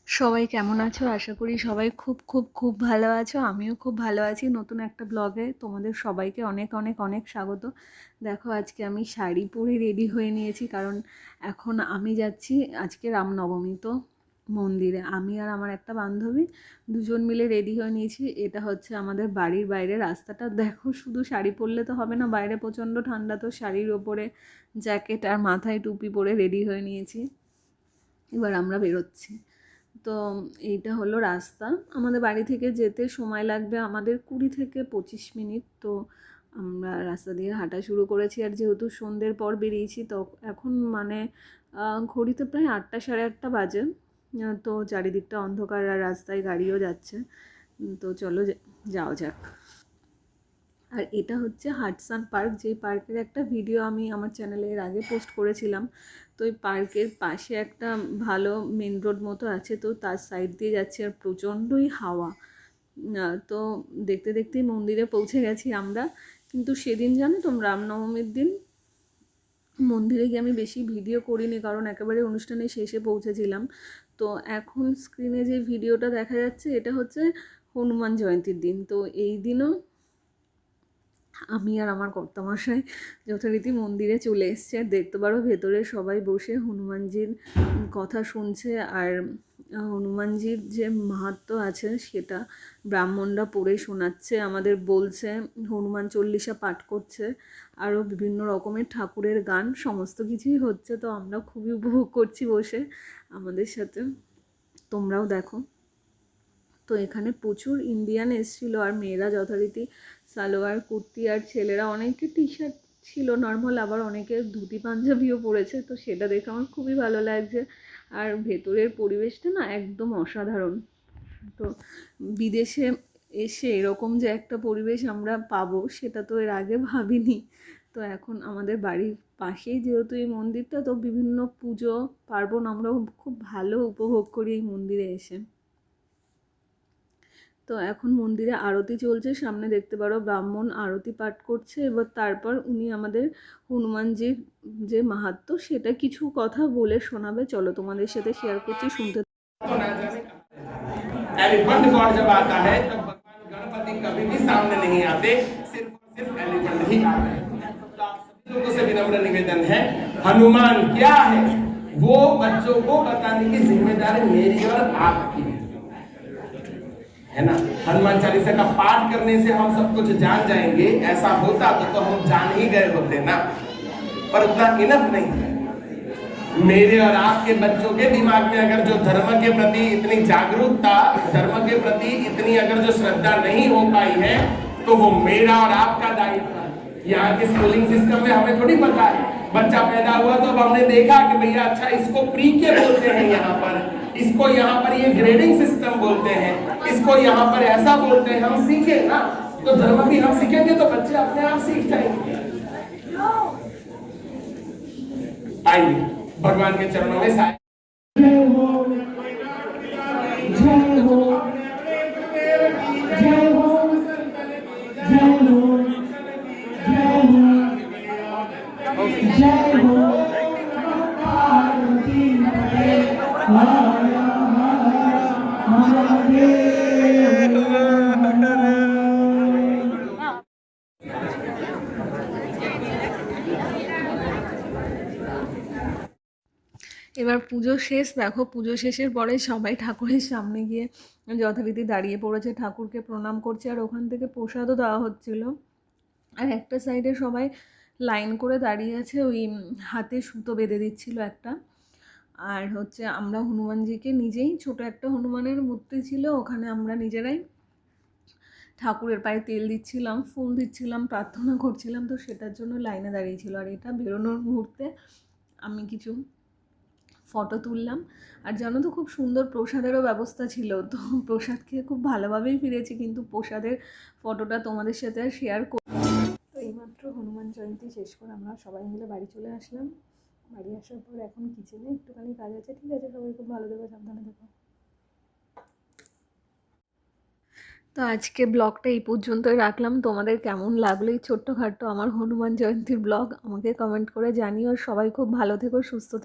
সবাই কেমন আছো? আশা করি সবাই খুব খুব খুব ভালো আছো। আমিও খুব ভালো আছি। নতুন একটা ব্লগে তোমাদের সবাইকে অনেক অনেক অনেক স্বাগত। দেখো আজকে আমি শাড়ি পরে রেডি হয়ে নিয়েছি, কারণ এখন আমি যাচ্ছি আজকে রামনবমী, তো মন্দিরে আমি আর আমার একটা বান্ধবী দুজন মিলে রেডি হয়ে নিয়েছি। এটা হচ্ছে আমাদের বাড়ির বাইরে রাস্তাটা। দেখো শুধু শাড়ি পরলে তো হবে না, বাইরে প্রচণ্ড ঠান্ডা, তো শাড়ির ওপরে জ্যাকেট আর মাথায় টুপি পরে রেডি হয়ে নিয়েছি। এবার আমরা বেরোচ্ছি। তো এইটা হলো রাস্তা। আমাদের বাড়ি থেকে যেতে সময় লাগবে আমাদের 20 থেকে 25 মিনিট। তো আমরা রাস্তা দিয়ে হাঁটা শুরু করেছি, আর যেহেতু সন্ধ্যের পর বেরিয়েছি তো এখন মানে ঘড়িতে প্রায় 8টা সাড়ে 8টা বাজে। তো চারিদিকটা অন্ধকার আর রাস্তায় গাড়িও যাচ্ছে। তো চলো যাওয়া যাক। আর এটা হচ্ছে হাডসন পার্ক, যে পার্কের একটা ভিডিও আমি আমার চ্যানেলে এর আগে পোস্ট করেছিলাম। তো এই পার্কের পাশে একটা ভালো মেন রোড মতো আছে, তো তার সাইড দিয়ে যাচ্ছে আর প্রচণ্ডই হাওয়া। তো দেখতে দেখতেই মন্দিরে পৌঁছে গেছি আমরা। কিন্তু সেদিন জানো তো, রামনবমীর দিন মন্দিরে গিয়ে আমি বেশি ভিডিও করিনি, কারণ একেবারে অনুষ্ঠানের শেষে পৌঁছেছিলাম। তো এখন স্ক্রিনে যে ভিডিওটা দেখা যাচ্ছে এটা হচ্ছে হনুমান জয়ন্তীর দিন। তো এই দিনও আমি আর আমার কর্তামশাই যথারীতি মন্দিরে চলে এসেছি। আর দেখতে পারো ভেতরে সবাই বসে হনুমানজির কথা শুনছে, আর হনুমানজির যে মাহাত্ম্য আছে সেটা ব্রাহ্মণরা পড়ে শোনাচ্ছে, আমাদের বলছে, হনুমান চল্লিশা পাঠ করছে, আরও বিভিন্ন রকমের ঠাকুরের গান, সমস্ত কিছুই হচ্ছে। তো আমরা খুবই উপভোগ করছি বসে আমাদের সাথে। তোমরাও দেখো। তো এখানে প্রচুর ইন্ডিয়ান এসেছিলো, আর মেয়েরা যথারীতি সালোয়ার কুর্তি, আর ছেলেরা অনেকে টি শার্ট ছিল নর্মাল, আবার অনেকে ধুতি পাঞ্জাবিও পরেছে। তো সেটা দেখে আমার খুবই ভালো লাগছে। আর ভেতরের পরিবেশটা না একদম অসাধারণ। তো বিদেশে এসে এরকম যে একটা পরিবেশ আমরা পাবো সেটা তো এর আগে ভাবিনি। তো এখন আমাদের বাড়ির পাশেই যেহেতু এই মন্দিরটা, তো বিভিন্ন পুজো পার্বণ আমরাও খুব ভালো উপভোগ করি এই মন্দিরে এসে। তো এখন মন্দিরে আরতি চলছে, সামনে দেখতে পারো ব্রাহ্মণ আরতি পাঠ করছে। এবার তারপর উনি আমাদের হনুমানজির যে মাহাত্ম্য সেটা কিছু কথা বলে শোনাবে। চলো তোমাদের সাথে শেয়ার করছি, শুনতে। एलिफेंट गॉड जब आता है तब भगवान गणपति कभी भी सामने नहीं आते, सिर्फ और सिर्फ एलिफेंट ही आते हैं। तो आप सभी लोगों से विनम्र निवेदन है, हनुमान क्या है वो बच्चों को बताने की जिम्मेदारी मेरी और आपकी है ना। हनुमान चालीसा का पाठ करने से हम सब कुछ जान जाएंगे, ऐसा होता तो हम जान ही गए होते ना, पर उतना इनफ नहीं है। मेरे और आपके बच्चों के दिमाग में अगर जो धर्म के प्रति इतनी जागरूकता, धर्म के प्रति इतनी अगर जो श्रद्धा नहीं हो पाई है, तो वो मेरा और आपका दायित्व है। यहाँ के स्कूलिंग सिस्टम में हमें थोड़ी पता है, बच्चा पैदा हुआ तो अब हमने देखा कि भैया अच्छा इसको प्री के बोलते हैं, यहाँ पर इसको यहाँ पर ये ग्रेडिंग सिस्टम बोलते हैं, इसको यहाँ पर ऐसा बोलते हैं, हम सीखे ना। तो धर्म भी हम सीखेंगे तो बच्चे अपने आप सीख जाएंगे। आइए भगवान के चरणों में साय। जय हो, जय हो, जय हो, जय हो, जय हो, पार्वती पते हर এবার পুজো শেষ। দেখো পুজো শেষের পরে সবাই ঠাকুরের সামনে গিয়ে যথারীতি দাঁড়িয়ে পড়েছে, ঠাকুরকে প্রণাম করছে, আর ওখান থেকে প্রসাদও দেওয়া হচ্ছিল। আর একটা সাইডে সবাই লাইন করে দাঁড়িয়ে আছে, ওই হাতে সুতো বেঁধে দিচ্ছিল একটা। আর হচ্ছে আমরা হনুমানজিকে নিজেই, ছোট একটা হনুমানের মূর্তি ছিল ওখানে, আমরা নিজেরাই ঠাকুরের পায়ে তেল দিচ্ছিলাম, ফুল দিচ্ছিলাম, প্রার্থনা করছিলাম। তো সেটার জন্য লাইনে দাঁড়িয়েছিল। আর এটা বেরোনোর মুহূর্তে আমি কিছু ফটো তুললাম। আর জানো তো খুব সুন্দর প্রসাদেরও ব্যবস্থা ছিল, তো প্রসাদ খেয়ে খুব ভালোভাবেই ফিরেছি, কিন্তু প্রসাদের ফটোটা তোমাদের সাথে আর শেয়ার করি। তো এইমাত্র হনুমান জয়ন্তী শেষ করে আমরা সবাই মিলে বাড়ি চলে আসলাম। বাড়ি আসার পর এখন কিচেনে একটুখানি কাজ আছে। ঠিক আছে, সবাই খুব ভালো থেকো, সাবধানে থেকো। তো আজকে ব্লগটা এই পর্যন্তই রাখলাম। তোমাদের কেমন লাগলো এই ছোট্টখাট্টো আমার হনুমান জয়ন্তীর ব্লগ আমাকে কমেন্ট করে জানিও। সবাই খুব ভালো থেকো, সুস্থ থেকো।